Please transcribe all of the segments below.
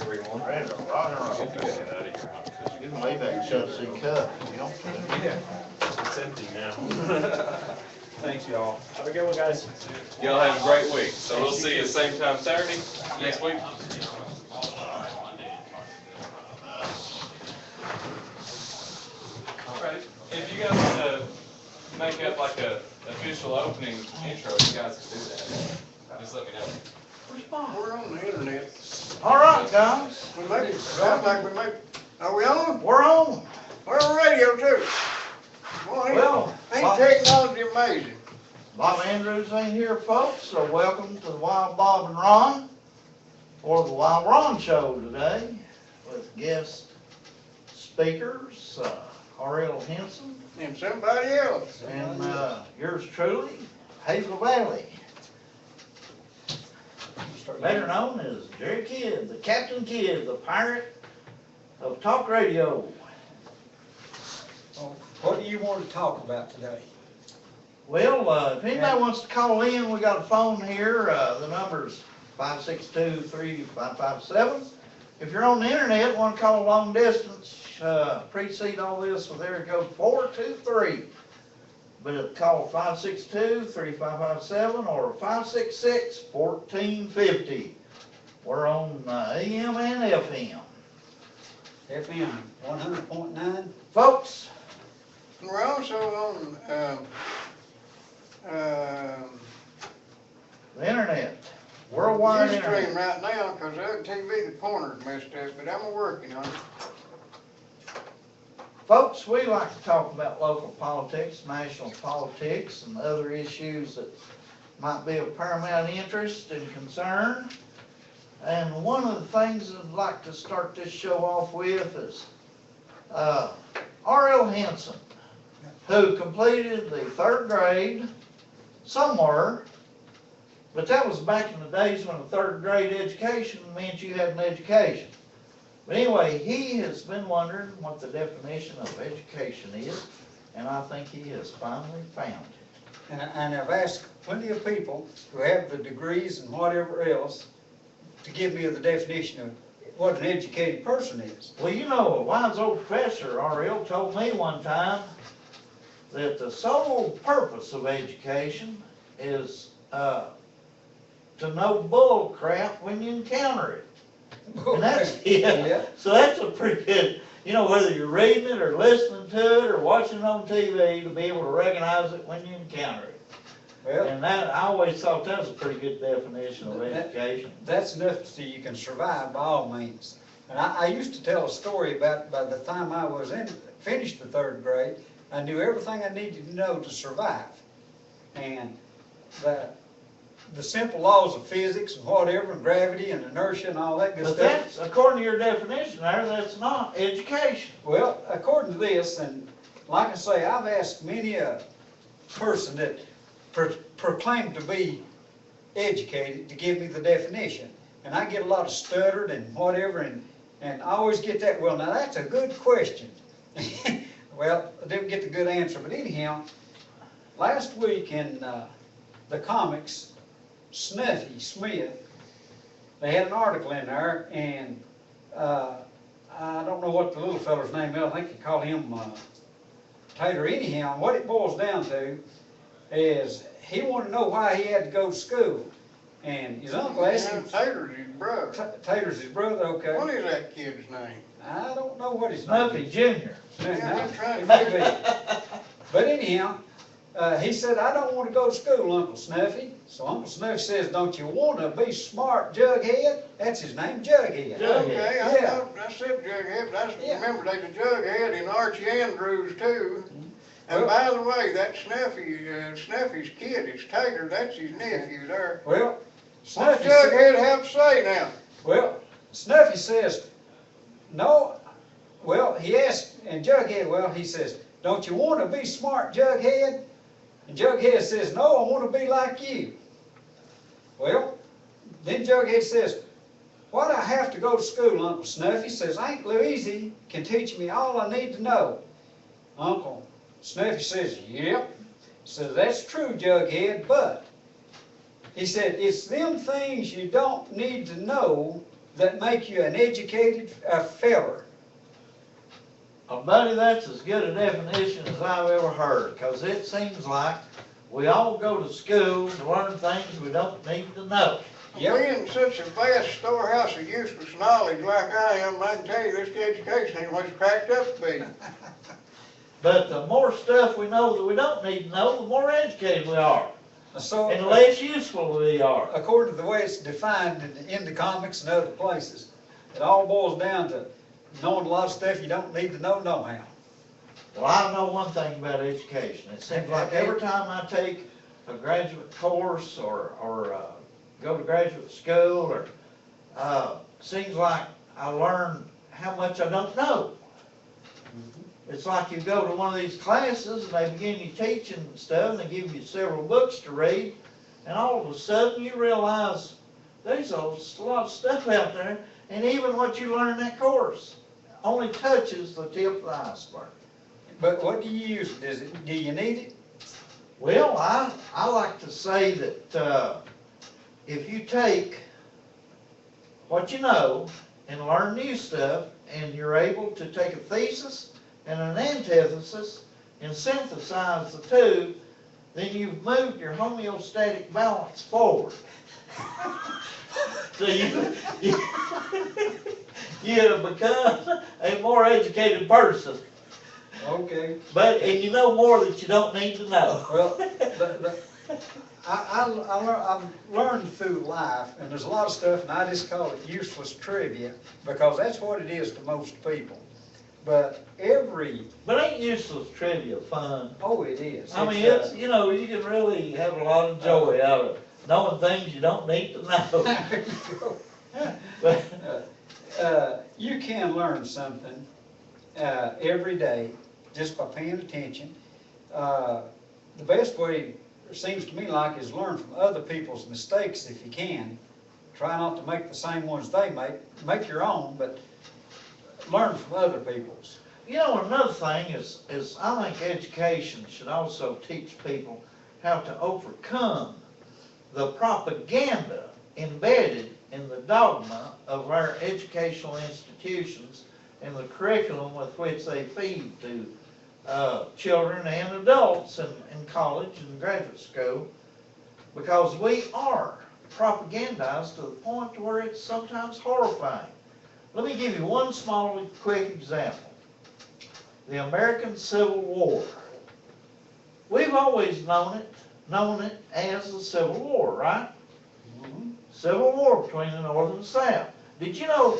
Everyone. Ready to rock and roll. Get that out of your house. You can leave that Chelsea cup. You don't Yeah, it's empty now. Thanks, y'all. Have a good one, guys. Y'all have a great week. So we'll see you same time Saturday next week. Alright, if you guys want to make up like a official opening intro, you guys can do that. Just let me know. We're on the internet. All right, guys. We make it sound like we make, are we on? We're on. We're on radio too. Boy, Well, ain't technology amazing? Bob Andrews ain't here, folks, so welcome to the Wild Bob and Ron, or the Wild Ron Show today, with guest speakers, R.L. Henson, And somebody else. and yours truly, Hazel Valley, better known as Jerry Kidd, the Captain Kidd, the pirate of talk radio. What do you want to talk about today? Well, if anybody wants to call in, we got a phone here. The number's 562-3557. If you're on the internet and want to call long distance, precede all this with area code 423. But call 562-3557 or 566-1450. We're on AM and FM. FM 100.9. Folks, We're also on, the internet, worldwide Ustream internet. right now, cause the other TV, the pointer's messed up, but I'm working on it. Folks, we like to talk about local politics, national politics, and other issues that might be of paramount interest and concern. And one of the things I'd like to start this show off with is R.L. Henson, who completed the 3rd grade somewhere, but that was back in the days when a 3rd grade education meant you had an education. But anyway, he has been wondering what the definition of education is, and I think he has finally found it. And I've asked plenty of people who have the degrees and whatever else to give me the definition of what an educated person is. Well, you know, a wise old professor, R.L., told me one time that the sole purpose of education is to know bull crap when you encounter it. And that's, yeah. So that's a pretty good, you know, whether you're reading it or listening to it or watching it on TV, to be able to recognize it when you encounter it. Well, And that, I always thought that was a pretty good definition of education. that's enough so you can survive by all means. And I used to tell a story about by the time I was finished the 3rd grade, I knew everything I needed to know to survive. And the simple laws of physics and whatever, and gravity and inertia and all that good But stuff. that's, according to your definition there, that's not education. Well, according to this, and like I say, I've asked many a person that proclaimed to be educated to give me the definition. And I get a lot of stuttered and whatever, and I always get that, well, now that's a good question. Well, I didn't get the good answer, but anyhow, last week in the comics, Snuffy Smith, they had an article in there, and I don't know what the little feller's name is. I think they call him Tater. Anyhow, what it boils down to is he wanted to know why he had to go to school, and his uncle asked him. Tater's his brother. Tater's his brother, okay. What is that kid's name? I don't know what his Snuffy name is. Jr. Yeah, I'm trying It to may be. But anyhow, he said, I don't want to go to school, Uncle Snuffy. So Uncle Snuffy says, don't you want to be smart, Jughead? That's his name, Jughead. Okay, I Yeah. thought, I said Jughead, but I Yeah. remember there's a Jughead in Archie Andrews too. And Well- by the way, that Snuffy's kid is Tater, that's his nephew there. Well, What's Snuffy Jughead have to say now? Well, Snuffy says, no, well, he asked, and Jughead, well, he says, don't you want to be smart, Jughead? And Jughead says, no, I want to be like you. Well, then Jughead says, why do I have to go to school, Uncle Snuffy? Says, Aunt Louise can teach me all I need to know. Uncle Snuffy says, yep. Says, that's true, Jughead, but he said, it's them things you don't need to know that make you an educated feller? Buddy, that's as good a definition as I've ever heard, 'cause it seems like we all go to school to learn things we don't need to know. Yep. Being such a vast storehouse of useless knowledge like I am, I can tell you this education ain't what it's cracked up to be. But the more stuff we know that we don't need to know, the more educated we are, So, and the less useful we are. according to the way it's defined in the comics and other places, it all boils down to knowing a lot of stuff you don't need to know nohow. Well, I know one thing about education. It seems like every time I take a graduate course or go to graduate school or, seems like I learn how much I don't know. It's like you go to one of these classes and they begin you teaching and stuff and they give you several books to read, and all of a sudden you realize there's a lot of stuff out there, and even what you learn in that course only touches the tip of the iceberg. But what do you use? Do you need it? Well, I like to say that if you take what you know and learn new stuff, and you're able to take a thesis and an antithesis and synthesize the two, then you've moved your homeostatic balance forward. So you have become a more educated person. Okay. And you know more that you don't need to know. Well, I've learned through life, and there's a lot of stuff, and I just call it useless trivia, because that's what it is to most people. But But ain't useless trivia fun? oh, it is. I mean, it's, you know, you can really have a lot of joy out of knowing things you don't need to know. But, you can learn something every day just by paying attention. The best way, it seems to me like, is learn from other people's mistakes if you can. Try not to make the same ones they make. Make your own, but learn from other people's. you know, another thing is I think education should also teach people how to overcome the propaganda embedded in the dogma of our educational institutions and the curriculum with which they feed to children and adults in college and graduate school, because we are propagandized to the point to where it's sometimes horrifying. Let me give you one small, quick example. The American Civil War. We've always known it as the Civil War, right? Mm-hmm. Civil War between the North and the South. Did you know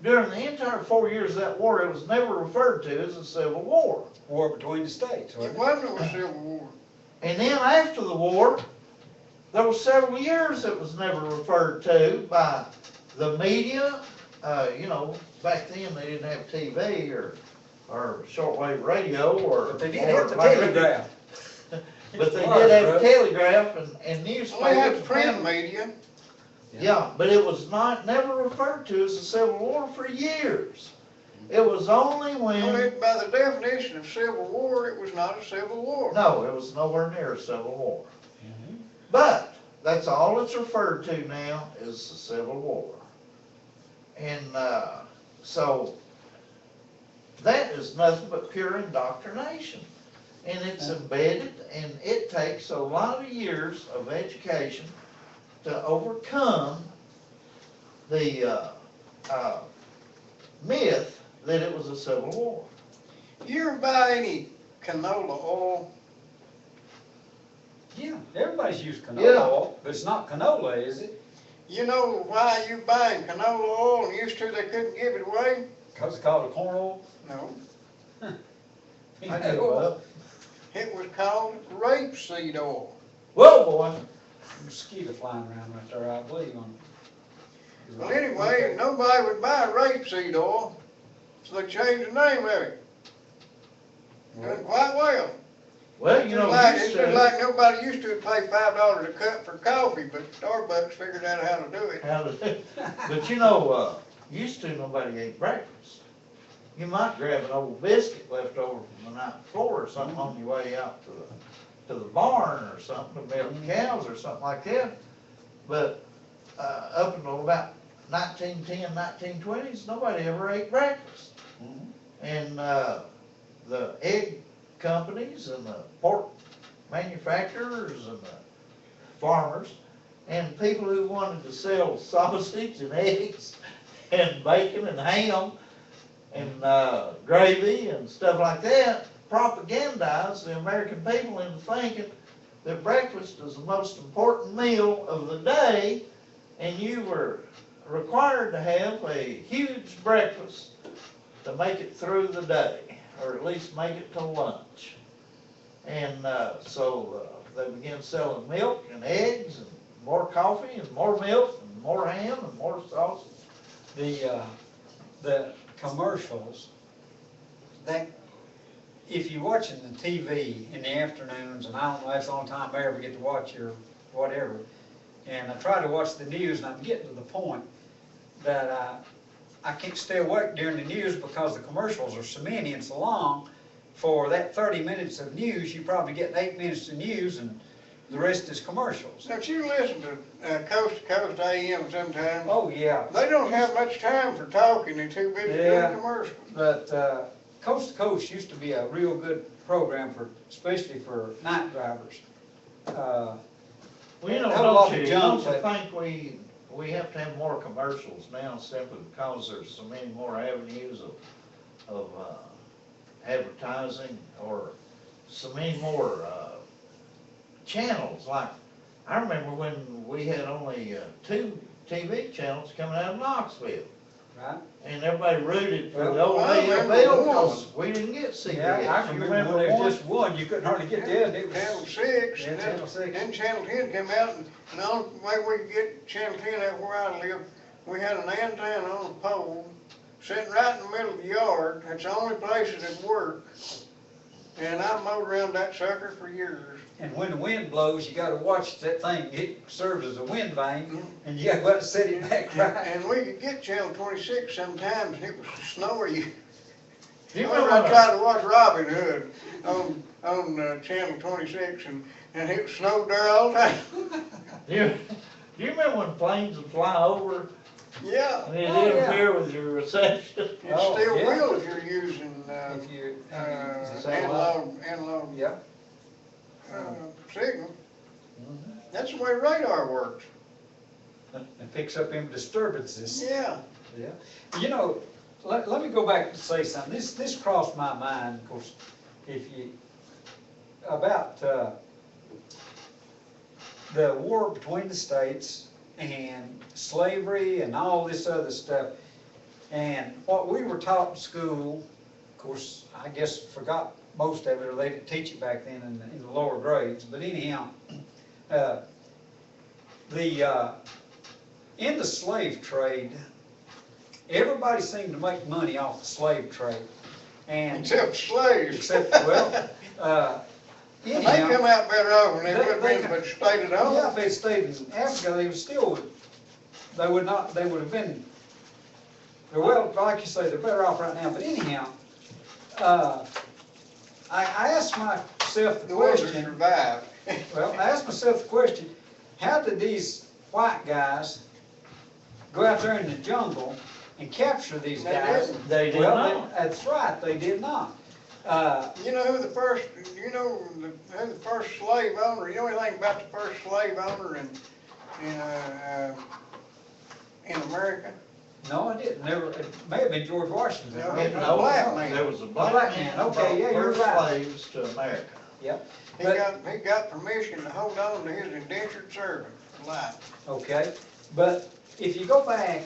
during the entire 4 years of that war, it was never referred to as a Civil War? War between the states, It wasn't it? wasn't a civil war. And then after the war, there were several years it was never referred to by the media. You know, back then they didn't have TV or shortwave radio But they did have the like- telegraph. But they did have a telegraph and newspapers. We had print media. Yeah, but it was never referred to as a Civil War for years. It was only when, By the definition of civil war, it was not a civil war. no, it was nowhere near a Civil War. Mm-hmm. But that's all it's referred to now is the Civil War. And so that is nothing but pure indoctrination. And it's embedded, and it takes a lot of years of education to overcome the myth that it was a Civil War. You ever buy any canola oil? Yeah, everybody's used canola Yeah. oil, but it's not canola, is it? You know why you buying canola oil and used to they couldn't give it away? Because it's called a corn oil? No, I give up. it was called rapeseed oil. Whoa, boy. Mosquito flying around right there, I believe on. Well, anyway, nobody would buy rapeseed oil, so they changed the name of it. Done quite well. Well, you know, It's used just to, like nobody used to pay $5 a cup for coffee, but Starbucks figured out how to do it. how to, but you know, used to nobody ate breakfast. You might grab an old biscuit left over from the night before or something on your way out to the barn or something to milk the cows or something like that. But up until about 1910, 1920s, nobody ever ate breakfast. And, the egg companies and the pork manufacturers and the farmers and people who wanted to sell sausage and eggs and bacon and ham and, gravy and stuff like that, propagandized the American people into thinking that breakfast is the most important meal of the day, and you were required to have a huge breakfast to make it through the day, or at least make it to lunch. And so they began selling milk and eggs and more coffee and more milk and more ham and more sausage. The commercials, that, if you're watching the TV in the afternoons, and I don't know, that's the only time I ever get to watch or whatever, and I try to watch the news, and I'm getting to the point that I can't stay awake during the news because the commercials are so many and so long. For that 30 minutes of news, you probably get 8 minutes of news, and the rest is commercials. Don't you listen to Coast AM sometimes? Oh, yeah. They don't have much time for talking, they're too busy Yeah. doing commercials. But Coast to Coast used to be a real good program for, especially for night drivers. Well, you know, Had a lot don't of you junk, think but- we have to have more commercials now simply because there's so many more avenues of advertising, or so many more channels. Like, I remember when we had only 2 TV channels coming out of Knoxville. Right? And everybody rooted for the Well, old I remember AFL one. because we didn't get CBS. Yeah, I can You remember when there one? was just one, you couldn't hardly get the other. It Channel was, 6, Yeah, and Channel 6. then Channel 10 came out, and the only way we could get Channel 10 out where I live, we had an antenna on a pole, sitting right in the middle of the yard. That's the only place it'd work. And I mowed around that sucker for years. and when the wind blows, you gotta watch that thing. It serves as a wind vane, and you gotta go out and set it back right. And we could get Channel 26 sometimes, and it was snowy. Do you I remember tried to watch Robin Hood on Channel 26, and it snowed there all the time. do you remember when planes would fly over Yeah, and it Oh, yeah. interfere with your reception? it Oh, still yeah. will if you're using If you, analog yeah. signal. Mhm. That's the way radar works. It picks up any disturbances. Yeah. Yeah. You know, let me go back to say something. This crossed my mind, of course, about the war between the states and slavery and all this other stuff. And what we were taught in school, of course, I guess forgot most of it, or they didn't teach it back then in the lower grades. But anyhow, in the slave trade, everybody seemed to make money off the slave trade. And Except slaves. except, well, And they come anyhow, out better off when they They- would have they been, come- but stayed at home. yeah, if they stayed in Africa, they would still, they would have been, well, like you say, they're better off right now. But anyhow, I asked myself the The ones that question, survived. well, I asked myself the question, how did these white guys go out there in the jungle and capture these They guys? didn't. They did Well, not. that's right, they did not. You know who the first slave owner, you know anything about the first slave owner in America? No, I didn't, never, it may have been George Washington. No, right? no. black man. There was a black black man, man okay, yeah, brought you're first right. slaves to America. Yep. He But- got permission to hold on to his indentured servant for life. Okay, but if you go back,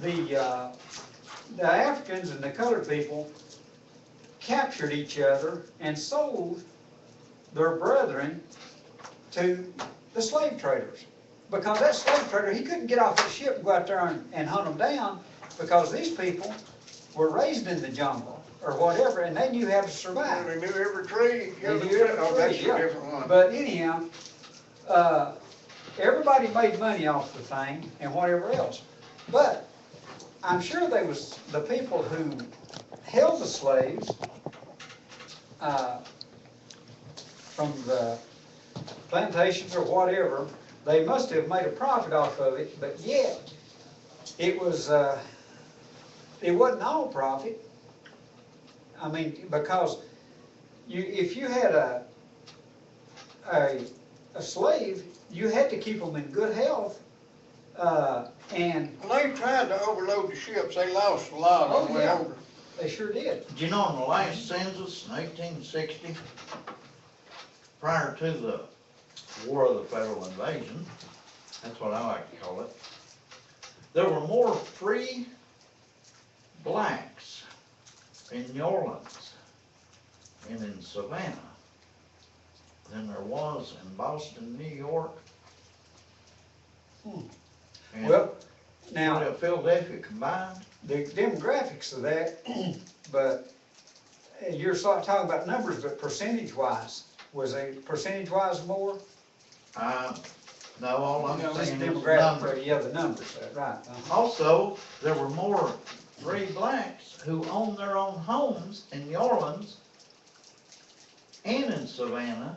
the Africans and the colored people captured each other and sold their brethren to the slave traders. Because that slave trader, he couldn't get off the ship and go out there and hunt them down, because these people were raised in the jungle or whatever, and they knew how to survive. They knew every tree. They knew every Oh, that's tree, a yeah. different one. But anyhow, everybody made money off the thing and whatever else. But I'm sure there was the people who held the slaves from the plantations or whatever, they must have made a profit off of it, but yet it was, it wasn't all profit. I mean, because if you had a slave, you had to keep them in good health, and When they tried to overload the ships, they lost a lot on the way yeah. over. they sure did. Do you know in the last census in 1860, prior to the War of the Federal Invasion, that's what I like to call it, there were more free blacks in New Orleans and in Savannah than there was in Boston, New York. And Well, now, Philadelphia combined. the demographics of that, but you're sort of talking about numbers, but percentage-wise, was a percentage-wise more? No, all I'm No, saying is the demographic, number. yeah, the numbers, right. Also, there were more free blacks who owned their own homes in New Orleans and in Savannah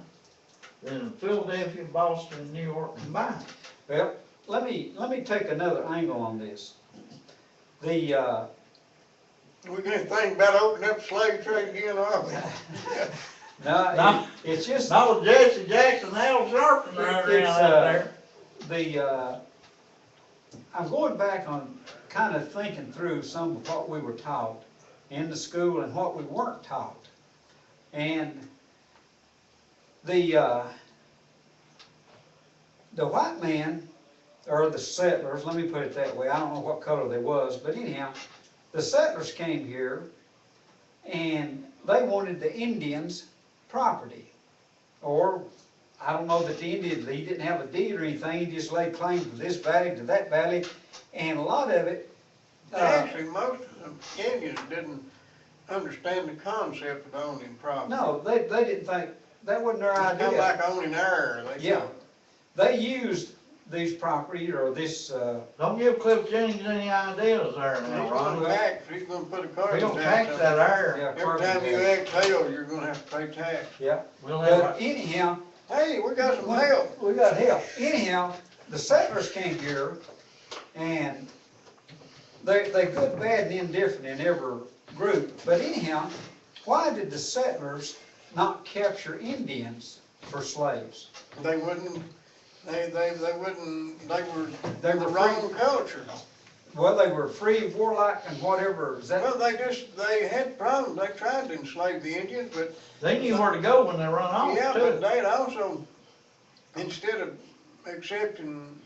than in Philadelphia, Boston, New York combined. Well, let me take another angle on this. The, We can think about opening up slave trade again, are we? no, it's just, Not with Jesse Jackson, Al Sharpton running it's, around out there. I'm going back on kind of thinking through some of what we were taught in the school and what we weren't taught. And the white man, or the settlers, let me put it that way, I don't know what color they was, but anyhow, the settlers came here and they wanted the Indians' property. Or, I don't know that the Indians, he didn't have a deed or anything, he just laid claim to this valley, to that valley, and a lot of it, Actually, most of the Indians didn't understand the concept of owning property. no, they didn't think, that wasn't their It's kind of idea. like owning air, they Yeah. thought. They used these property, or this, Don't give Cliff Jennings any ideas there now, He's Ronnie. gonna tax, he's gonna put a carbon We tax don't tax on that it. air. yeah. Every time you exhale, you're gonna have to pay tax. Yeah, We'll but have, anyhow, Hey, we got some help. we got help. Anyhow, the settlers came here, and they're good, bad, and indifferent in every group. But anyhow, why did the settlers not capture Indians for slaves? They wouldn't, they wouldn't, they were the were wrong culture. Well, they were free, warlike, and whatever. Is that? Well, they had problems. They tried to enslave the Indians, but, they knew where to go when they run off yeah, but too. they'd also, instead of accepting,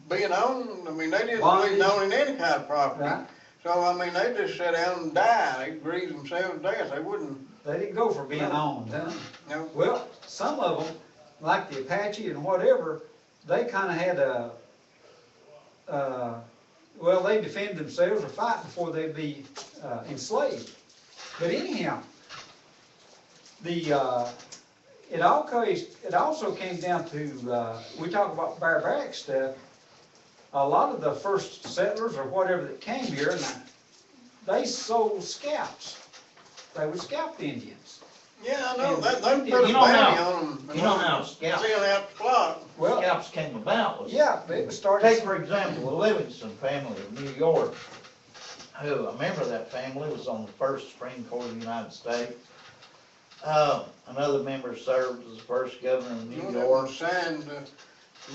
being owned, I mean, they didn't believe in owning any kind of property. Right. So, I mean, they just sat down and died. They'd grieve themselves to death. They wouldn't, They didn't go for being No. owned, huh? no. Well, some of them, like the Apache and whatever, they kind of had well, they defend themselves or fight before they'd be enslaved. But anyhow, it also came down to, we talk about barbaric stuff, a lot of the first settlers or whatever that came here, they sold scalps. They would scalp the Indians. Yeah, I know. And They put a you know bounty how- on them. you know how scalps- Seeing out the flock. Well, Scalps came about was. yeah, it was started. Take for example, the Livingston family of New York, who, a member of that family was on the first Supreme Court of the United States. Another member served as the first governor of New York. Signed the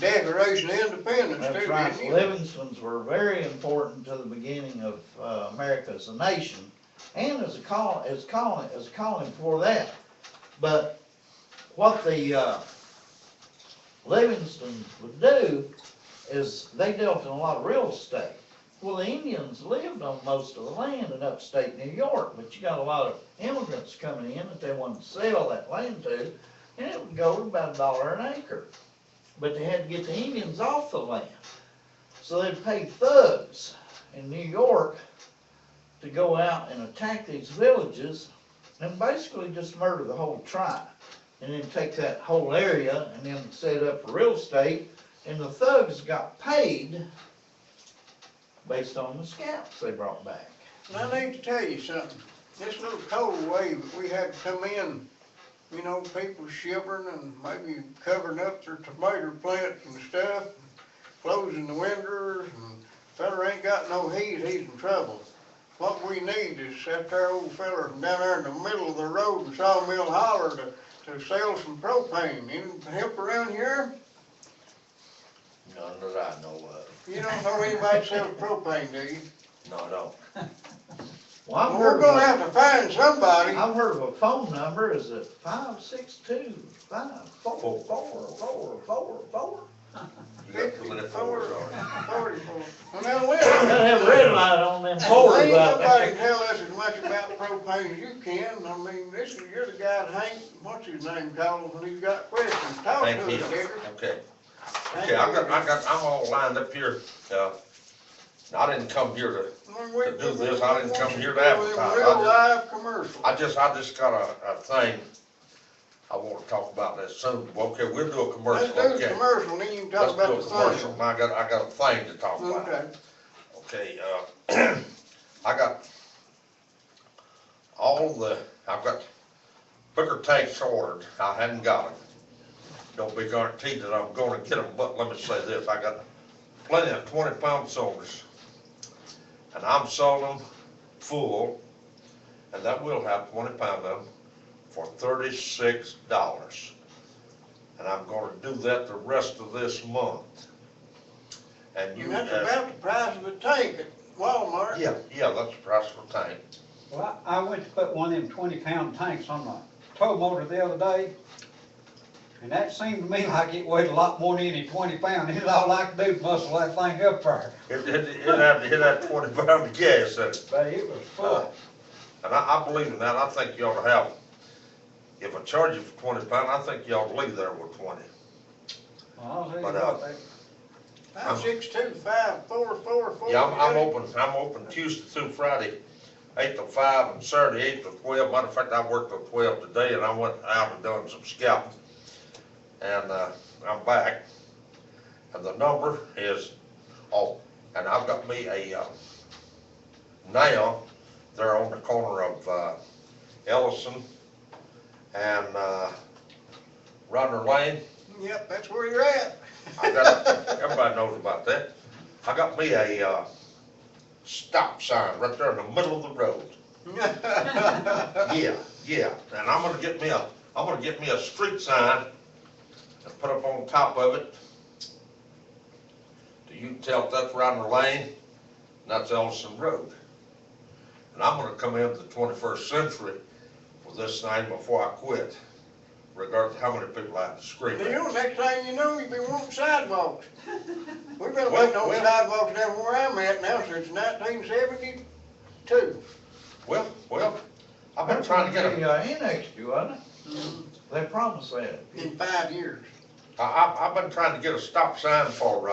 Declaration of Independence, That's too, right, didn't the you? Livingstons were very important to the beginning of America as a nation, and as a colony before that. But what the Livingstons would do is they dealt in a lot of real estate. Well, the Indians lived on most of the land in upstate New York, but you got a lot of immigrants coming in that they wanted to sell that land to, and it would go to about $1 an acre. But they had to get the Indians off the land. So they'd pay thugs in New York to go out and attack these villages and basically just murder the whole tribe. And then take that whole area and then set it up for real estate. And the thugs got paid based on the scalps they brought back. And I need to tell you something. This little cold wave that we had to come in, you know, people shivering and maybe covering up their tomato plants and stuff, closing the windows and Feller ain't got no heat, he's in trouble. What we need is that there old feller from down there in the middle of the road in Sawmill Holler to sell some propane. Any help around here? None that I know of. You don't know anybody that sells propane, do you? No, I don't. Well, I've Well, heard we're gonna of, have to find somebody. I've heard of a phone number, is it 562-544444? You got too many fours on it. 44. Well, now listen. Gotta have a red light on them fours Ain't out nobody there. tell us as much about propane as you can. I mean, you're the guy that Hank, what's his name, calls when he's got questions. Talk to Thank us, you. Digger. Okay. Okay, I'm all lined up here. I didn't come here to do this. I didn't come here to advertise. Real live commercial. I just got a thing I want to talk about that soon. Okay, we'll do a commercial, Let's do the okay. commercial, then you can Let's talk about do the a commercial. thing. Now, I got a thing to talk about. Okay. Okay, I got I've got bigger tanks ordered. I hadn't got them. Don't be guaranteed that I'm gonna get them, but let me say this, I got plenty of 20-pound cylinders. And I'm selling them full, and that will have 20 pound of them for $36. And I'm gonna do that the rest of this month. And you, And that's about the price of the tank at Walmart. yeah, that's the price for a tank. Well, I went to put one of them 20-pound tanks on my tow motor the other day, and that seemed to me like it weighed a lot more than any 20 pound. And all I could do was muscle that thing up there. It had to hit that 20 pound of gas in it. But it was full. And I believe in that. I think you ought to have, if I charge you for 20 pound, I think you ought to leave there with 20. Well, I'll tell you But, what, they, 562-5444. Yeah, I'm open Tuesday through Friday, 8 to 5, and Saturday 8 to 12. Matter of fact, I worked till 12 today, and I went out and done some scouting. And, I'm back. And the number is, and I've got me now, they're on the corner of, Ellison and, Rodner Lane. Yep, that's where you're at. Everybody knows about that. I got me a, stop sign right there in the middle of the road. Yeah, and I'm gonna get me a street sign and put up on top of it. You can tell if that's Rodner Lane, and that's Ellison Road. And I'm gonna come into the 21st century with this thing before I quit, regardless of how many people I have to scream You at. know, next thing you know, you'll be wanting sidewalks. We've been Well, waiting on sidewalks down where I'm at now since 1972. Well, I've been trying to get them. Annexed you, wasn't it? They promised that. In 5 years. I've been trying to get a stop sign for,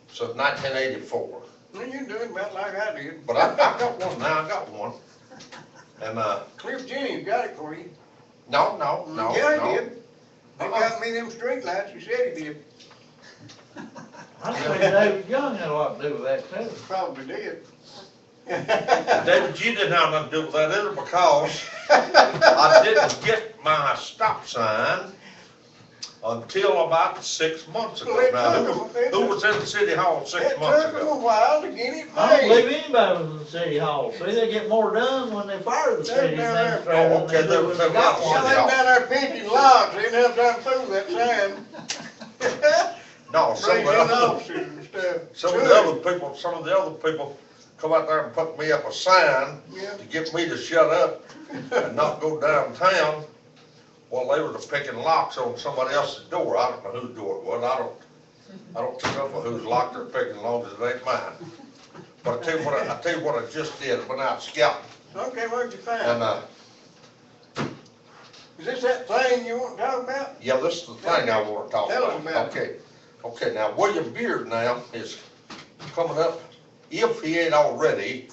since 1984. Well, you're doing about like I did. But I got one now, I got one. And, Cliff Jennings got it for you. no. Yeah, he did. They got me them street lights, he said he did. I think David Young had a lot to do with that too. Probably did. David, you didn't have nothing to do with that either, because I didn't get my stop sign until about 6 months ago. Well, it Now, took 'em- who was in the city hall 6 It months took them ago? a while to get it I don't made. believe anybody was in City Hall. See, they get more done when they fire the city They're down there. administrator Oh, than okay, they do they're- when they're they got not Yeah, one. they down there pinching logs, they didn't have time to fool that sign. No, some Bring of in the other, officers and stuff. some of the other people come out there and put me up a sign Yeah. to get me to shut up and not go downtown. Well, they were picking locks on somebody else's door. I don't know whose door it was. I don't care for whose lock they're picking as long as it ain't mine. But I tell you what I just did. I went out scouting Okay, what'd you find? and, Is this that thing you want to talk about? yeah, this is the thing I want to talk Tell us about. about it. Okay, now William Beard now is coming up, if he ain't already,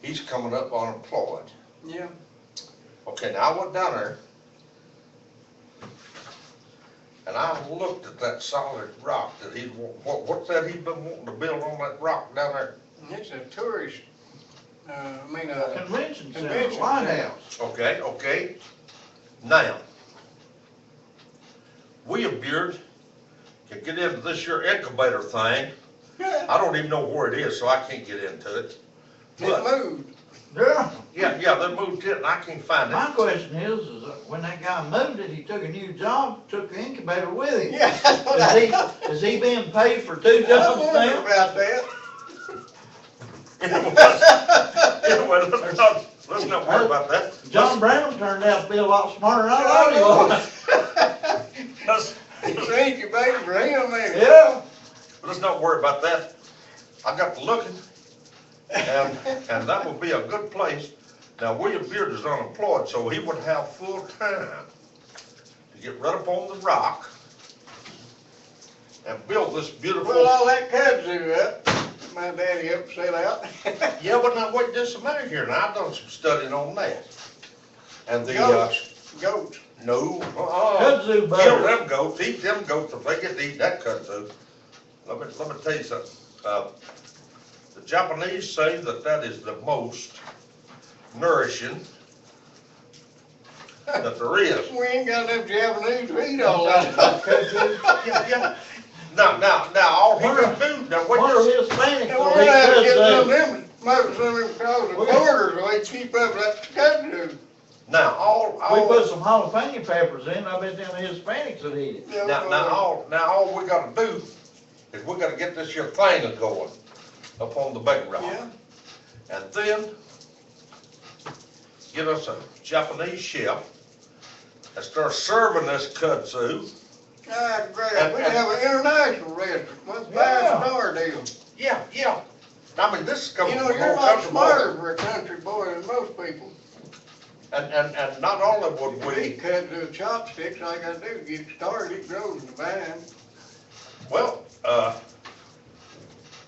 he's coming up unemployed. Yeah. Okay, now I went down there and I looked at that solid rock that what's that he's been wanting to build on that rock down there? It's a tourist, Convention center, Convention lighthouse. Okay. Now, William Beard can get into this here incubator thing I don't even know where it is, so I can't get into it. It moved. Yeah. Yeah, they moved it and I can't find My it. question is when that guy moved it, he took a new job, took the incubator with him. Yeah, that's what I thought. Is he being paid for 2 I jobs wondered now? about that. Yeah, well, let's not worry about that. John Brown turned out to be a lot smarter than I thought he was. It's an incubator for him, man. Yeah. Let's not worry about that. I got to looking, and that would be a good place. Now, William Beard is unemployed, so he would have full time to get right up on the rock and build this beautiful. Well, all that kudzu up, my daddy upset out. Yeah, but now wait just a minute here. Now, I've done some studying on that. And the, Goats. no, Kudzu kill butter. them goats, eat them goats if they get to eat that kudzu. Let me tell you something. The Japanese say that is the most nourishing that there is. We ain't got enough Japanese to eat all that. Yeah. Now, all he can do, now wait One of just, Hispanics And will we're eat gonna have to get some of kudzu. them, maybe some of them cause the borders, so they keep up that kudzu. now, We all, put some jalapeno peppers in, I bet them Hispanics would eat it. now, all we gotta do is we gotta get this here thing a-going up on the big rock. Yeah. And then get us a Japanese chef and start serving this kudzu. Ah, great, we have an international restaurant, with Yeah. 5-star deal. Yeah. I mean, this is coming You from know, a you're a whole lot country smarter boy. for a country boy than most people. And not only would We we, cut the chopsticks, all I gotta do, get it started, it grows in the vine. well,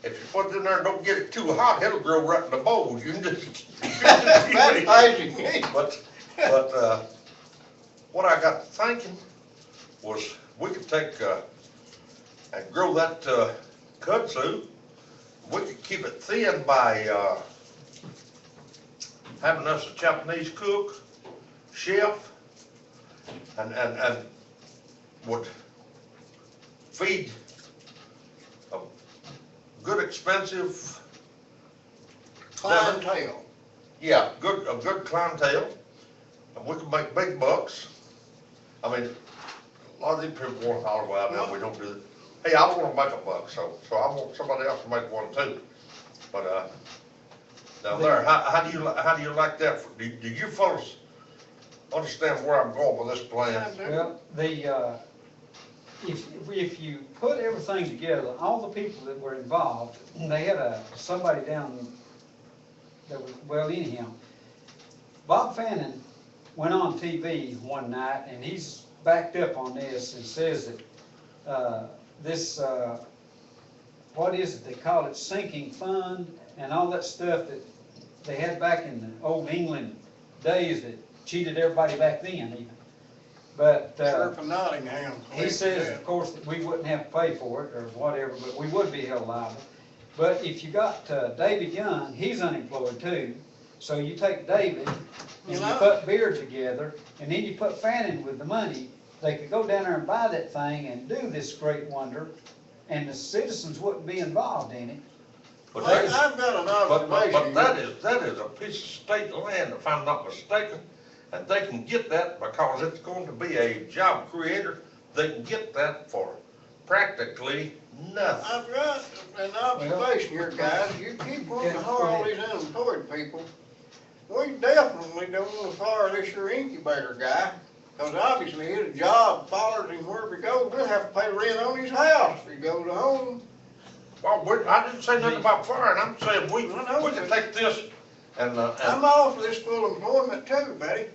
if you put it in there and don't get it too hot, it'll grow right in the bowl. You can just. That's icing. But, what I got thinking was we could take, and grow that, kudzu. We could keep it thin by, having us a Japanese cook, chef, and would feed a good expensive, Clientele. yeah, a good clientele, and we could make big bucks. I mean, a lot of these people want to holler, well, no, we don't do that. Hey, I want to make a buck, so I want somebody else to make one too. But, now there, how do you like that? Do you fellas understand where I'm going with this plan? Well, if you put everything together, all the people that were involved, they had somebody down that was, well, anyhow, Bob Fannin went on TV one night and he's backed up on this and says that, what is it, they call it sinking fund and all that stuff that they had back in the old England days that cheated everybody back then even. But, Sure for Nottingham. he says, of course, that we wouldn't have to pay for it or whatever, but we would be held liable. But if you got David Young, he's unemployed too. So you take David and you put Beard together and then you put Fannin with the money, they could go down there and buy that thing and do this great wonder and the citizens wouldn't be involved in it. But Well, I've got an observation. but that is a piece of state land, if I'm not mistaken, and they can get that because it's going to be a job creator. They can get that for practically nothing. I've got an observation here, guys. You keep wanting to hire all these unemployed people. We definitely don't want to fire this your incubator guy, because obviously his job follows him wherever he goes. We'll have to pay rent on his house if he goes home. Well, I didn't say nothing about firing. I'm saying we can take this and I'm all for this full employment too, buddy.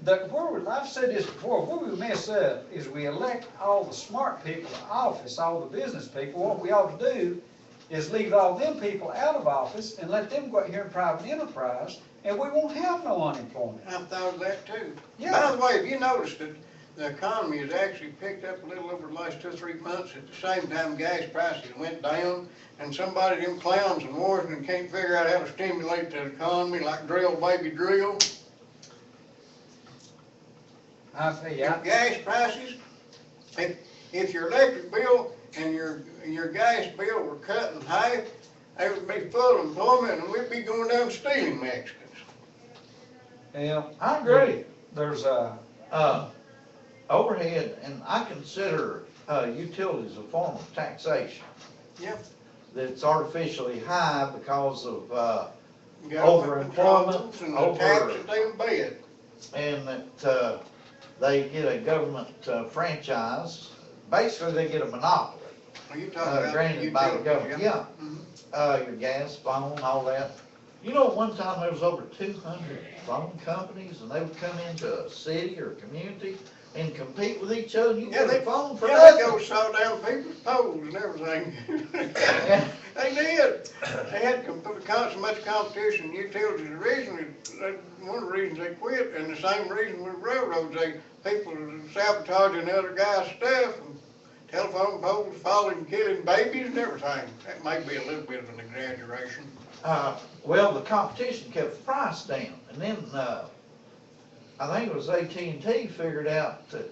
I've said this before, where we mess up is we elect all the smart people to office, all the business people. What we ought to do is leave all them people out of office and let them go out here in private enterprise, and we won't have no unemployment. I've thought of that too. Yeah. By the way, have you noticed that the economy has actually picked up a little over the last 2 or 3 months? At the same time, gas prices went down, and somebody, them clowns in Washington can't figure out how to stimulate the economy like drill, baby, drill. I tell you, Your gas prices, if your electric bill and your gas bill were cut in half, they would be full employment and we'd be going down stealing Mexicans. Yeah, I agree. there's Overhead, and I consider, utilities a form of taxation. Yep. That's artificially high because of, Government Overemployment, controls and the taxes they embed. and that, they get a government, franchise. Basically, they get a monopoly, Are you talking about granted by the utilities, government, yeah. Mhm. Your gas, phone, all that. You know, at one time, there was over 200 phone companies, and they would come into a city or community and compete with each other, and you Yeah, get a they, phone for yeah, they go nothing. saw down people's poles and everything. Yeah. They did. They had so much competition in utilities originally. One of the reasons they quit, and the same reason with railroads, people were sabotaging the other guy's stuff, and telephone poles falling, killing babies and everything. That might be a little bit of an exaggeration. Well, the competition kept the price down, and then, I think it was AT&T figured out that,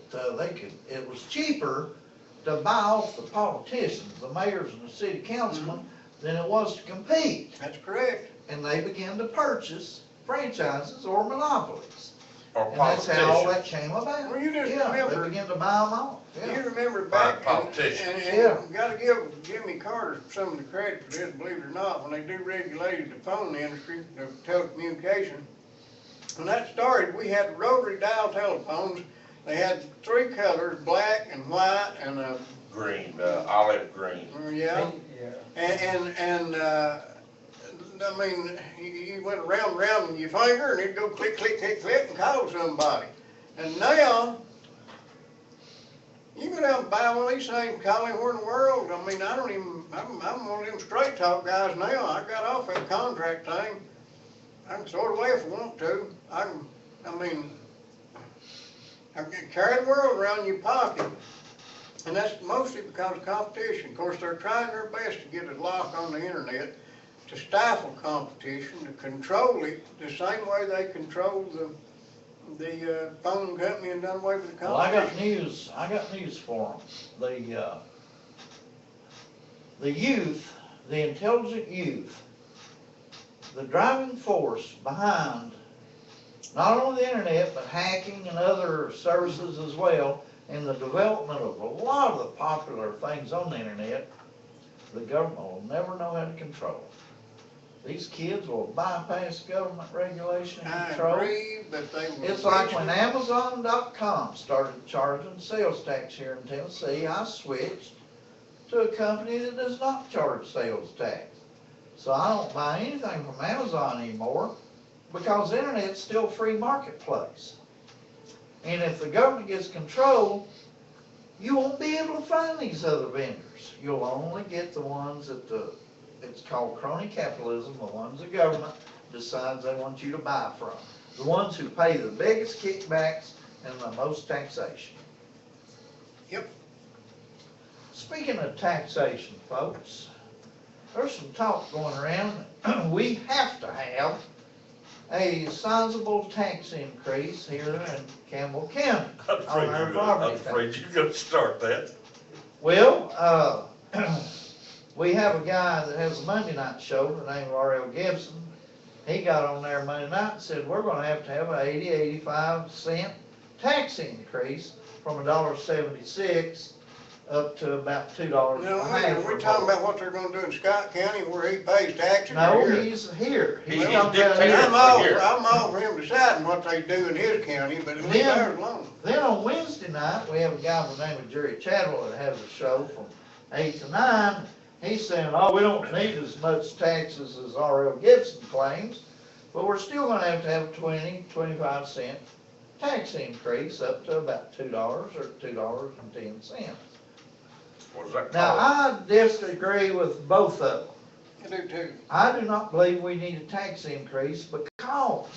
it was cheaper to buy off the politicians, the mayors and the city councilmen, than it was to compete. That's correct. And they began to purchase franchises or monopolies. Or And that's how all politicians. that came about. Well, you just Yeah, remember- they began to buy them off, You yeah. remember By back, politicians. and Yeah. you gotta give Jimmy Carter some of the credit for this, believe it or not, when they deregulated the phone industry, the telecommunication. When that started, we had rotary dial telephones. They had three colors, black and white and Green, olive green. yeah. yeah. I mean, you went around and around with your finger and it'd go click, click, click, click and call somebody. And now, you go down and buy one of these things, call anywhere in the world. I mean, I'm one of them straight talk guys now. I got off that contract thing. I can throw it away if I want to. I can carry the world around in your pocket. And that's mostly because of competition. Of course, they're trying their best to get a lock on the internet, to stifle competition, to control it the same way they control the phone company and done away with the Well, I competition. got news for them. The youth, the intelligent youth, the driving force behind not only the internet, but hacking and other services as well, and the development of a lot of the popular things on the internet, the government will never know how to control. These kids will bypass government regulation and I control. agree, but they will. It's like when Amazon.com started charging sales tax here in Tennessee, I switched to a company that does not charge sales tax. So I don't buy anything from Amazon anymore because the internet's still a free marketplace. And if the government gets control, you won't be able to find these other vendors. You'll only get the ones that it's called crony capitalism, the ones the government decides they want you to buy from. The ones who pay the biggest kickbacks and the most taxation. Yep. Speaking of taxation, folks, there's some talk going around that we have to have a sizable tax increase here in Campbell County on our property tax. you're gonna start that. Well, we have a guy that has a Monday night show, the name of R.L. Gibson. He got on there Monday night and said, we're gonna have an 85 cent tax increase from $1.76 up to about $2 No, a half. we're talking about what they're gonna do in Scott County where he pays taxes. No, here. he's here. He's talking about dictator. here. I'm all for him deciding what they do in his county, but leave Then- ours alone. Then on Wednesday night, we have a guy by the name of Jerry Chadwell that has a show from 8 to 9. He's saying, oh, we don't need as much taxes as R.L. Gibson claims, but we're still gonna have a 25 cent tax increase up to about $2 or $2.10. What does that Now, call? I disagree with both of them. I do too. I do not believe we need a tax increase because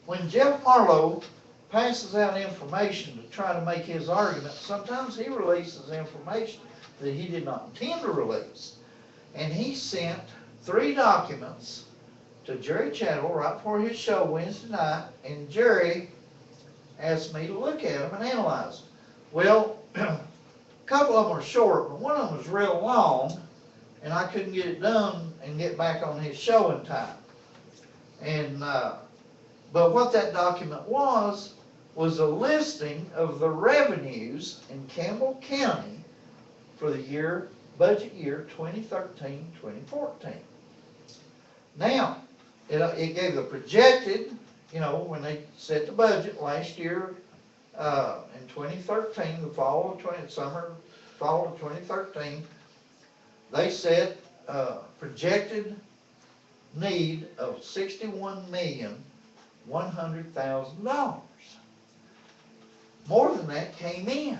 when Jeff Marlowe passes out information to try to make his argument, sometimes he releases information that he did not intend to release. And he sent 3 documents to Jerry Chadwell right before his show Wednesday night, and Jerry asked me to look at them and analyze them. Well, a couple of them are short, but one of them was real long, and I couldn't get it done and get back on his show in time. And, but what that document was a listing of the revenues in Campbell County for the budget year 2013, 2014. Now, it gave the projected, when they set the budget last year, in 2013, fall of 2013, they set projected need of $61,100,000. More than that came in.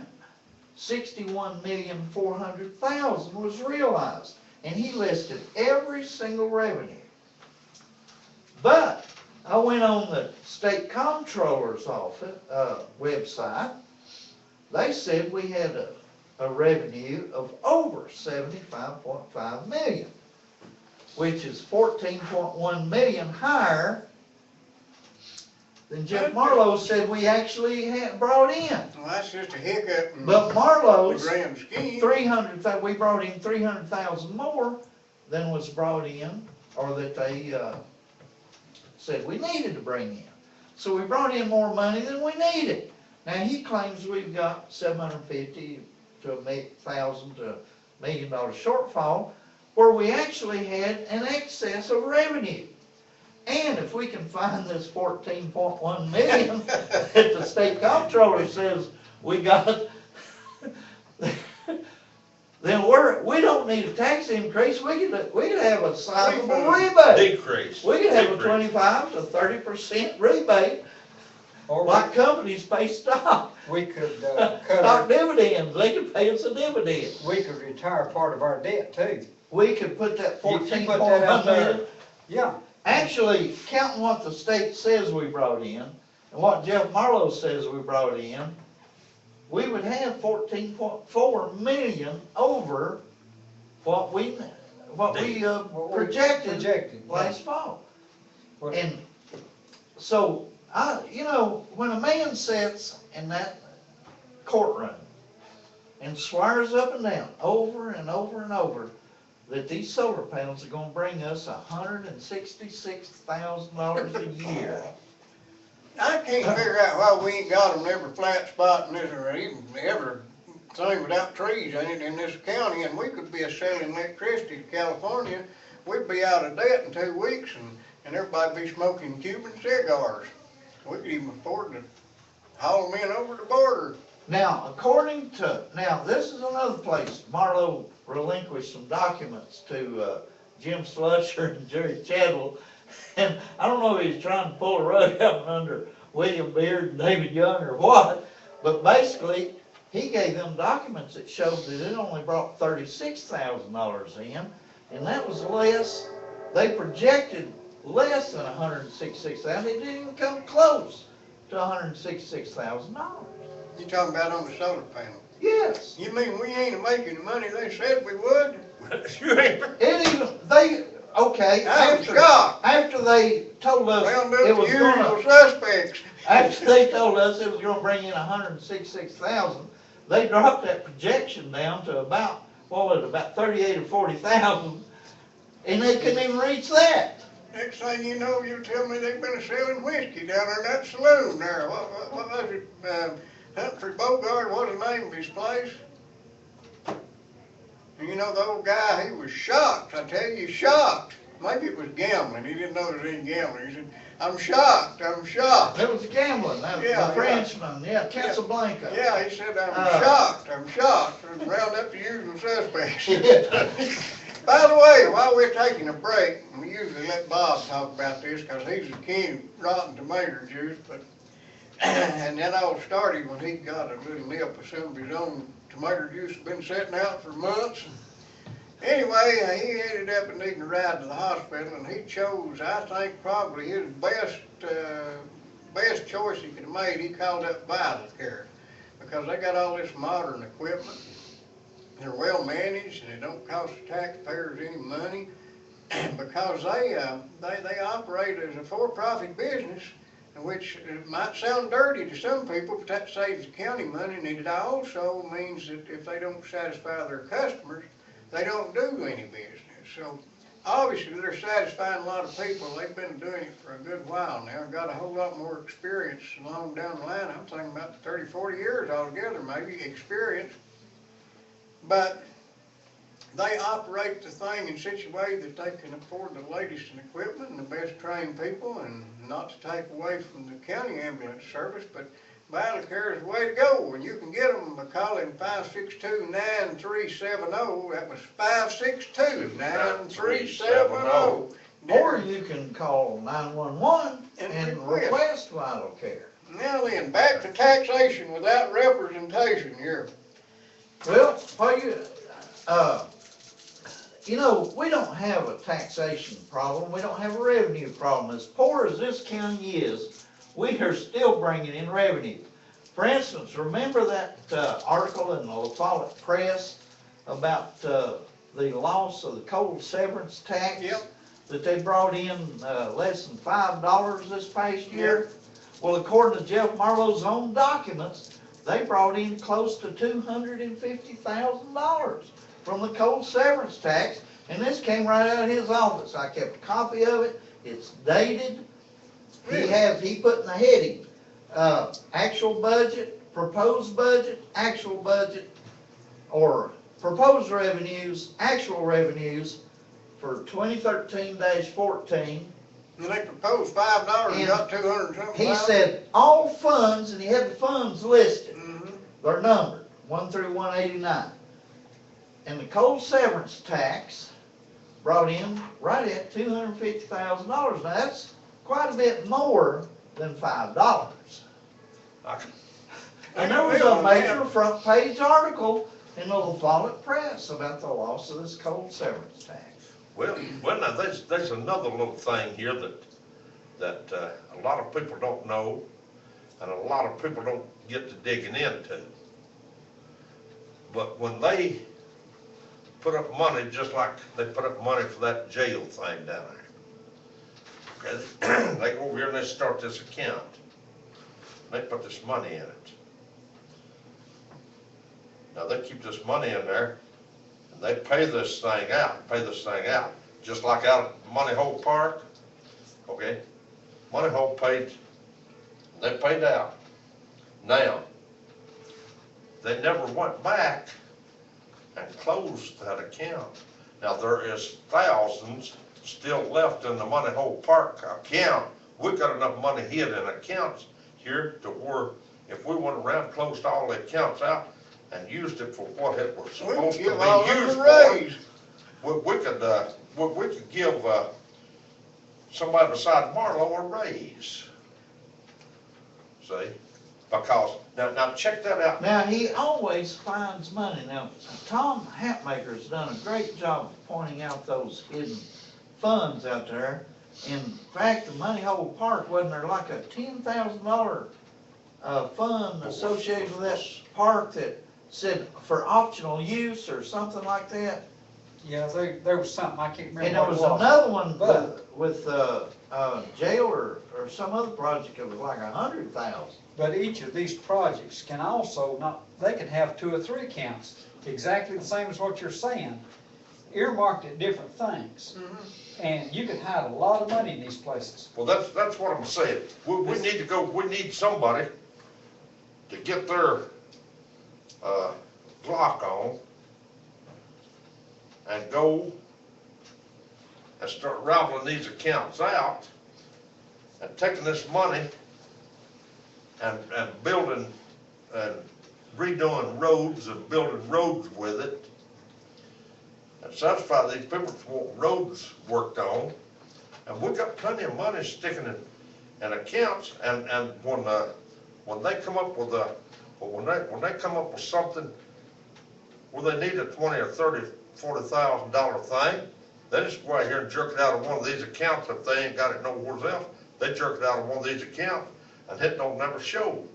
$61,400,000 was realized, and he listed every single revenue. But I went on the state comptroller's office website. They said we had a revenue of over $75.5 million, which is $14.1 million higher than Jeff Marlowe said we actually had brought in. Well, that's just a hiccup in But the Marlowe's grand scheme. we brought in 300,000 more than was brought in, or that they said we needed to bring in. So we brought in more money than we needed. Now he claims we've got 750 to $1,000 to $1 million shortfall, where we actually had an excess of revenue. And if we can find this 14.1 million that the state comptroller says we got, then we don't need a tax increase. We could have a sizable rebate. Decrease. We could have a Decrease. 25 to 30% rebate, Or like companies pay stock we could, stock dividends. They could pay us a dividend. we could retire part of our debt too. We could put that You 14.1 put that out there. million. Yeah, Actually, counting what the state says we brought in, and what Jeff Marlowe says we brought in, we would have 14.4 million over what we projected last fall. What- And so, when a man sits in that courtroom and swears up and down, over and over and over, that these solar panels are gonna bring us $166,000 a year. I can't figure out why we ain't got them in every flat spot in this, or even everything without trees in this county, and we could be selling electricity to California. We'd be out of debt in 2 weeks, and everybody'd be smoking Cuban cigars. We could even afford to haul them in over the border. Now, this is another place, Marlowe relinquished some documents to Jim Slusher and Jerry Chadwell, and I don't know if he's trying to pull a rug out from under William Beard and David Young or what, but basically, he gave them documents that showed that it only brought $36,000 in, and that was less, they projected less than $166,000. It didn't even come close to $166,000. You talking about on the solar panel? Yes. You mean we ain't making the money they said we would? You ain't. I'm shocked. After they told us Round it up the was usual gonna, suspects. after they told us it was gonna bring in 166,000, they dropped that projection down to about 38 or 40,000, and they couldn't even reach that. Next thing you know, you tell me they've been selling whiskey down there in that saloon there. What was it? Humphrey Bogart, what was the name of his place? And the old guy, he was shocked. I tell you, shocked. Maybe it was gambling. He didn't know there was any gambling. He said, I'm shocked. It was gambling. That was Yeah, the Frenchman, Casablanca. Yeah, he said, I'm shocked. And round up the usual suspects. By the way, while we're taking a break, we usually let Bob talk about this because he's the king of rotten tomato juice, and that all started when he got a little nip of some of his own tomato juice had been sitting out for months. Anyway, he ended up needing a ride to the hospital, and he chose, I think, probably his best choice he could have made. He called up Vital Care because they got all this modern equipment. They're well managed, and it don't cost the taxpayers any money because they operate as a for-profit business, which it might sound dirty to some people, but that saves the county money, and it also means that if they don't satisfy their customers, they don't do any business. So obviously they're satisfying a lot of people. They've been doing it for a good while now, got a whole lot more experience along down the line. I'm thinking about 30, 40 years altogether, maybe, experience. But they operate the thing in such a way that they can afford the latest in equipment and the best trained people, and not to take away from the county ambulance service, but Battle Care is the way to go. And you can get them by calling 562-9370. That was 562-9370. Or you can call 911 and request Vital Care. Now then, back to taxation without representation here. Well, you know, we don't have a taxation problem. We don't have a revenue problem. As poor as this county is, we are still bringing in revenue. For instance, remember that article in the La Follette Press about the loss of the coal severance tax? Yep. That they brought in less than $5 this past year? Yep. Well, according to Jeff Marlowe's own documents, they brought in close to $250,000 from the coal severance tax, and this came right out of his office. I kept a copy of it. It's dated. He put in the heading, actual budget, actual budget, or proposed revenues, actual revenues for 2013-14. And they proposed $5 and got 200 and something. He said all funds, and he had the funds listed. Mm-hmm. They're numbered, 1 through 189. And the coal severance tax brought in right at $250,000. Now that's quite a bit more than $5. And there was a major front page article in the La Follette Press about the loss of this coal severance tax. Well, now, there's another little thing here that a lot of people don't know, and a lot of people don't get to digging into. But when they put up money, just like they put up money for that jail thing down there, okay, they go over here and they start this account. They put this money in it. Now, they keep this money in there, and they pay this thing out, just like out at Money Hole Park, okay? Money Hole paid, they paid out. Now, they never went back and closed that account. Now, there is thousands still left in the Money Hole Park account. We've got enough money hid in accounts here to where if we went around, closed all the accounts out, and used it for what it was supposed to be used for, we could give somebody beside Marlowe a raise. See? Because, now check that out. Now, he always finds money. Now, Tom Hatmaker's done a great job of pointing out those hidden funds out there. In fact, the Money Hole Park, wasn't there like a $10,000 fund associated with that park that said for optional use or something like that? Yeah, there was something, I can't remember And there what it was was. another one But- with jail or some other project that was like $100,000. But each of these projects can also they can have 2 or 3 accounts, exactly the same as what you're saying, earmarked at different things. Mm-hmm. And you can hide a lot of money in these places. Well, that's what I'm saying. We need somebody to get their Glock on and go and start rattling these accounts out and taking this money and building and redoing roads and building roads with it and satisfy these people that want roads worked on. And we've got plenty of money sticking in accounts, and when they come up with when they come up with something where they need a $20,000 or $30,000, $40,000 thing, they just go out here and jerk it out of one of these accounts. If they ain't got it nowhere else, they jerk it out of one of these accounts, and it don't never show.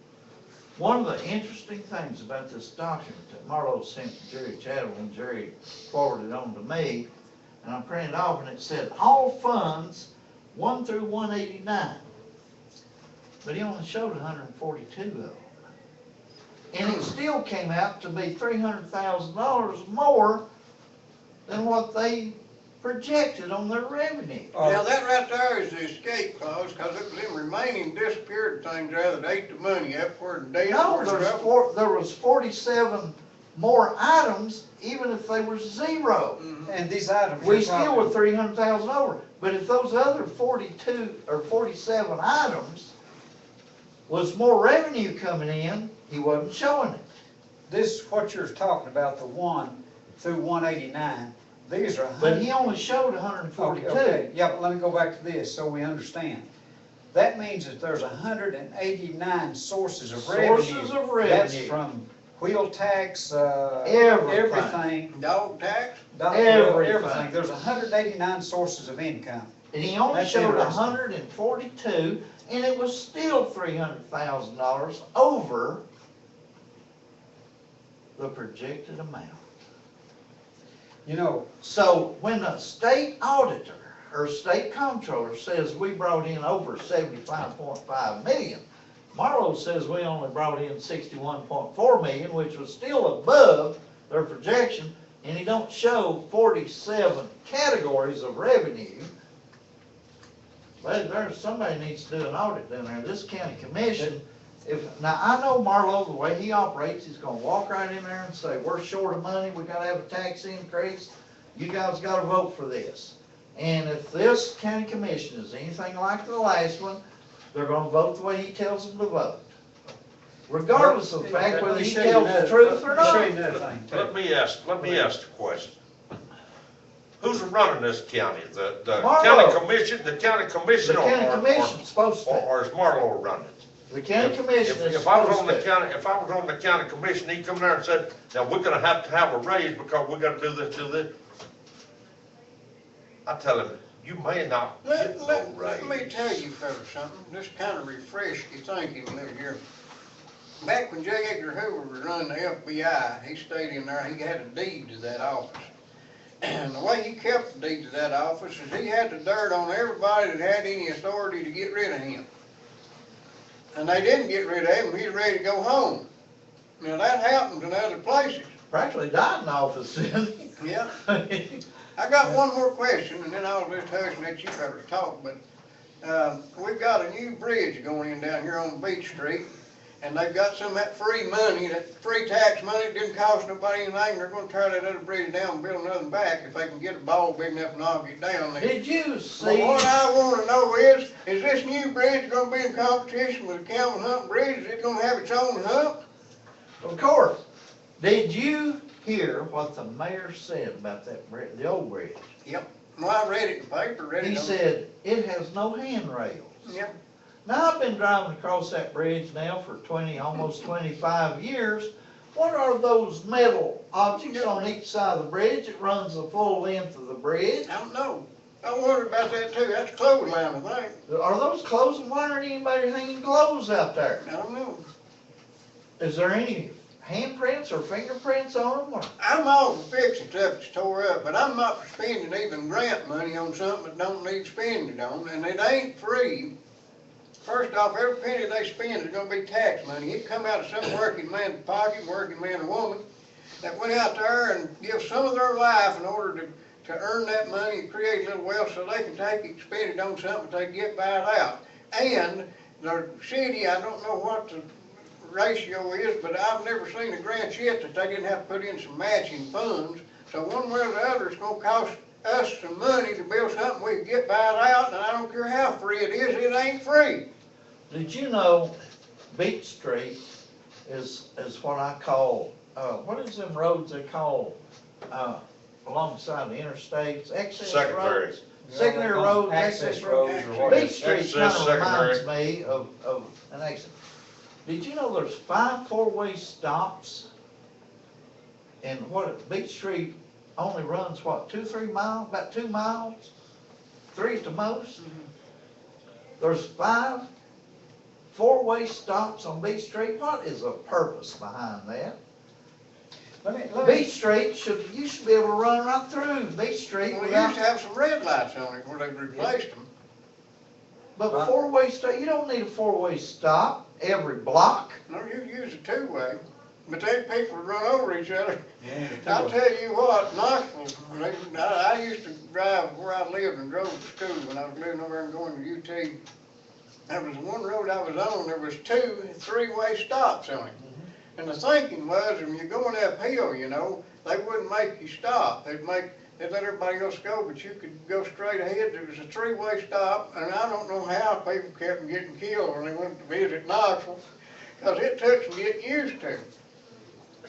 One of the interesting things about this document that Marlowe sent to Jerry Chattel and Jerry forwarded on to me, and I printed off, and it said all funds 1 through 189. but he only showed 142 of them. And it still came out to be $300,000 more than what they projected on their revenue. Now, that right there is the escape clause, cause it was them remaining disappeared things there that ate the money up where the dead No, were. there was 47 more items, even if they were zero. And these items. We you're still were talking- 300,000 over. But if those other 42 or 47 items was more revenue coming in, he wasn't showing it. This, what you're talking about, the 1 through 189, these are. But he only showed 142. Okay, yeah, but let me go back to this so we understand. That means that there's 189 sources of revenue. Sources of That's revenue. from wheel tax, Everything. everything. Dog tax? Everything. There's 189 sources of income. And he only That's showed interesting. 142, and it was still $300,000 over the projected amount. You know, So when a state auditor or state comptroller says we brought in over 75.5 million, Marlowe says we only brought in 61.4 million, which was still above their projection, and he don't show 47 categories of revenue. But there's, somebody needs to do an audit down there. This county commission, now I know Marlowe, the way he operates, he's gonna walk right in there and say, we're short of money, we gotta have a tax increase, you guys gotta vote for this. And if this county commission is anything like the last one, they're gonna vote the way he tells them to vote. Regardless of the fact let whether me he show you tells the another- truth or let me show you not. another thing, too. Let me ask the question. Who's running this county? The Marlowe. county commission, the county The commission county commission's supposed to. or is Marlowe running it? The county commission is If I was supposed on the to. county, if I was on the county commission, he'd come there and said, now we're gonna have to have a raise because we're gonna do this. I tell him, you may not get no Let me raise. tell you fellas something, just kind of refresh your thinking a little here. Back when J. Edgar Hoover was running the FBI, he stayed in there, he had a deed to that office. And the way he kept the deed to that office is he had the dirt on everybody that had any authority to get rid of him. And they didn't get rid of him, he was ready to go home. Now that happens in other places. Practically died in office, didn't he? Yeah. I got one more question, and then I'll just hush and let you fellas talk, but, we've got a new bridge going in down here on Beach Street, and they've got some of that free money, that free tax money, it didn't cost nobody anything, they're gonna tear that other bridge down and build another back if they can get a ball big enough to knock it down there. Did you But see? what I wanna know is this new bridge gonna be in competition with the Calvin Hump Bridge, is it gonna have its own hump? Of course. Did you hear what the mayor said about that bridge, the old bridge? Well, I read it in the paper, read it He on. said, it has no handrails. Yep. Now, I've been driving across that bridge now for almost 25 years. What are those metal objects on each side of the bridge? It runs the full length of the bridge. I don't know. I wondered about that too, that's clothesline, I think. Are those clothes, and why aren't anybody hanging clothes out there? I don't know. Is there any handprints or fingerprints on them? Or? I'm all for fixing stuff that's tore up, but I'm not for spending even grant money on something that don't need spending on, and it ain't free. First off, every penny they spend is gonna be tax money. It come out of some working man's pocket, working man or woman, that went out there and give some of their life in order to earn that money and create a little wealth so they can take it and spend it on something they get bad out. And the city, I don't know what the ratio is, but I've never seen a grant yet that they didn't have to put in some matching funds. So one way or the other, it's gonna cost us some money to build something we can get bad out, and I don't care how free it is, it ain't free. Did you know Beach Street is what I call, what is them roads they call, alongside the interstates, access Secondary. roads? Secondary roads, access roads. Beach Street kind of reminds me of an exit. Did you know there's 5 four-way stops? And Beach Street only runs, 2-3 miles, about 2 miles? 3 at the most? There's 5 four-way stops on Beach Street. What is the purpose behind that? Beach Street, you should be able to run right through Beach Street We used without. to have some red lights on it where they replaced them. But four-way stop, you don't need a four-way stop every block. No, you use a two-way, but they people run over each other. Yeah, I'll tell you what, Knoxville, I used to drive where I lived and drove to school when I was living over there and going to UT. There was one road I was on, there was 2 three-way stops on it. And the thinking was, when you're going uphill, you know, they wouldn't make you stop. They'd let everybody else go, but you could go straight ahead. There was a three-way stop, and I don't know how people kept getting killed when they went to visit Knoxville, because it took some getting used to.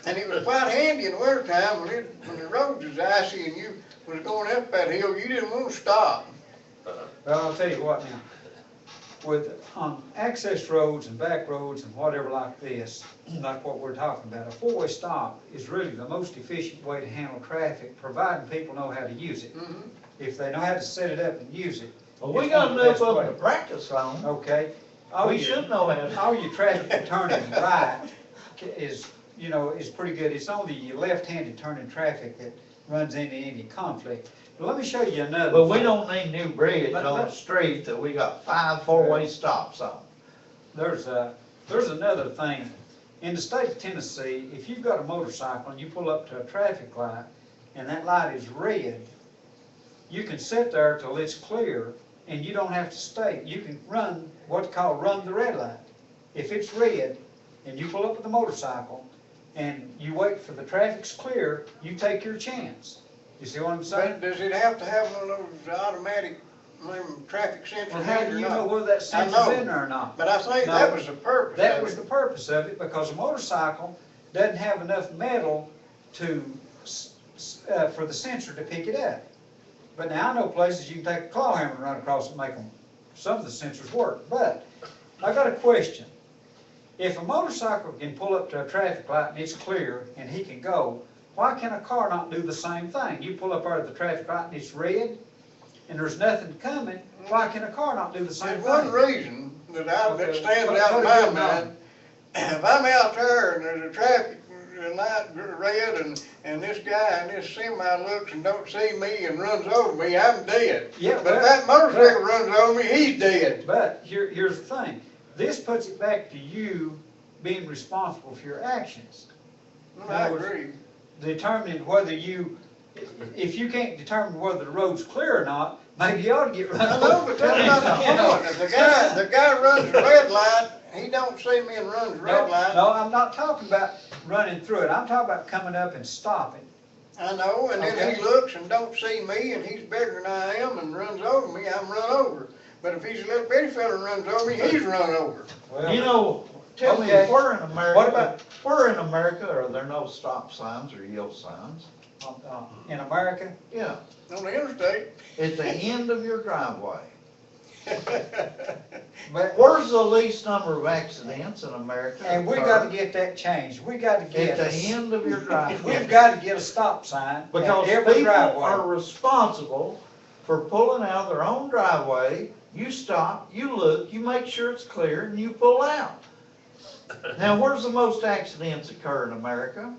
And it was quite handy in the wintertime when the roads was icy and you was going up that hill, you didn't want to stop. Well, I'll tell you what now, with, access roads and back roads and whatever like this, like what we're talking about, a four-way stop is really the most efficient way to handle traffic, providing people know how to use it. Mhm. If they know how to set it up and use it. Well, we it's got one of the enough best of them ways. to practice on. Okay. We should know how to. All your traffic turning right is, you know, is pretty good. It's only your left-handed turning traffic that runs into any conflict. But let me show you another. But we thing. don't need new bridge on the street that we got 5 four-way stops on. There's another thing. In the state of Tennessee, if you've got a motorcycle and you pull up to a traffic light and that light is red, you can sit there till it's clear and you don't have to stay. You can run what's called run the red light. If it's red and you pull up with the motorcycle and you wait for the traffic's clear, you take your chance. You see what I'm saying? But does it have to have one of those automatic, traffic sensors? Well, how do you know whether that I sensor's know. in there or not? But I think No. that was the purpose That of was it. the purpose of it, because a motorcycle doesn't have enough metal for the sensor to pick it up. But now I know places you can take a claw hammer and run across it and make them, some of the sensors work. But I got a question. If a motorcycle can pull up to a traffic light and it's clear and he can go, why can a car not do the same thing? You pull up out of the traffic light and it's red and there's nothing coming, why can a car not do the same There's one thing? reason that Okay. stands What- out in what my do you know? mind. If I'm out there and there's a traffic light red and this guy in this semi looks and don't see me and runs over me, I'm dead. Yeah, But if that motorcycle runs over me, he's dead. But here's the thing. This puts it back to you being responsible for your actions. I agree. Determining whether if you can't determine whether the road's clear or not, maybe you ought to get run I over. know, but that's not the point. If the guy runs the red light, he don't see me and runs the red light. No, I'm not talking about running through it. I'm talking about coming up and stopping. I know, and then Okay. he looks and don't see me and he's bigger than I am and runs over me, I'm run over. But if he's a little bitty fella and runs over me, he's run over. Well, You know, tell me, Okay. if we're in America, What about- we're in America, are there no stop signs or yield signs? in America, Yeah, On the interstate. at the end of your driveway. but, Where's the least number of accidents in America? and we got to get that changed. We got to At get, the end of your driveway. we've got to get a stop sign at Because every people driveway. are responsible for pulling out of their own driveway. You stop, you look, you make sure it's clear, and you pull out. Now, where's the most accidents occur in America?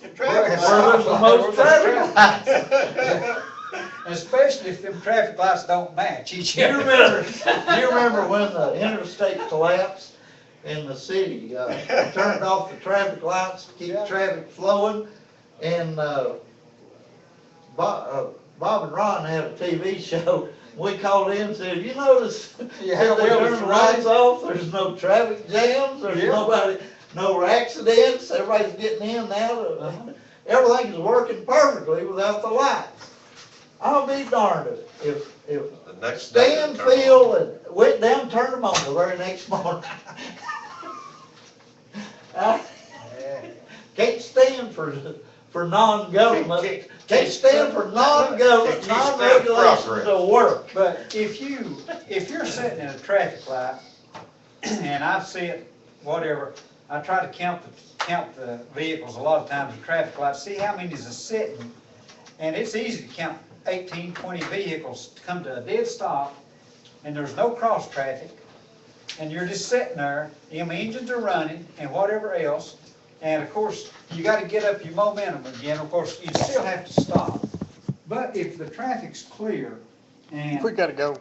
The Where traffic there's the most traffic lights. lights. Especially if them traffic lights don't match each You other. remember when the interstate collapsed and the city turned off the traffic lights to keep traffic flowing? And Bob and Ron had a TV show. We called in and said, you notice Yeah, if they well, turn it's the right. lights off, there's no traffic jams, there's Yeah. nobody, no accidents, everybody's getting in and out. Everything is working perfectly without the lights. I'll be darned if The next day. they turn Stanfield and went down, turned them on the very next morning. I can't stand for non-government, can't stand for non-government, non-regulation to work. But if you're sitting in a traffic light, and I see it, whatever, I try to count the vehicles a lot of times at traffic lights, see how many is sitting, and it's easy to count 18, 20 vehicles to come to a dead stop, and there's no cross traffic, and you're just sitting there, them engines are running, and whatever else, and of course, you gotta get up your momentum again, of course, you still have to stop. But if the traffic's clear, and We gotta go.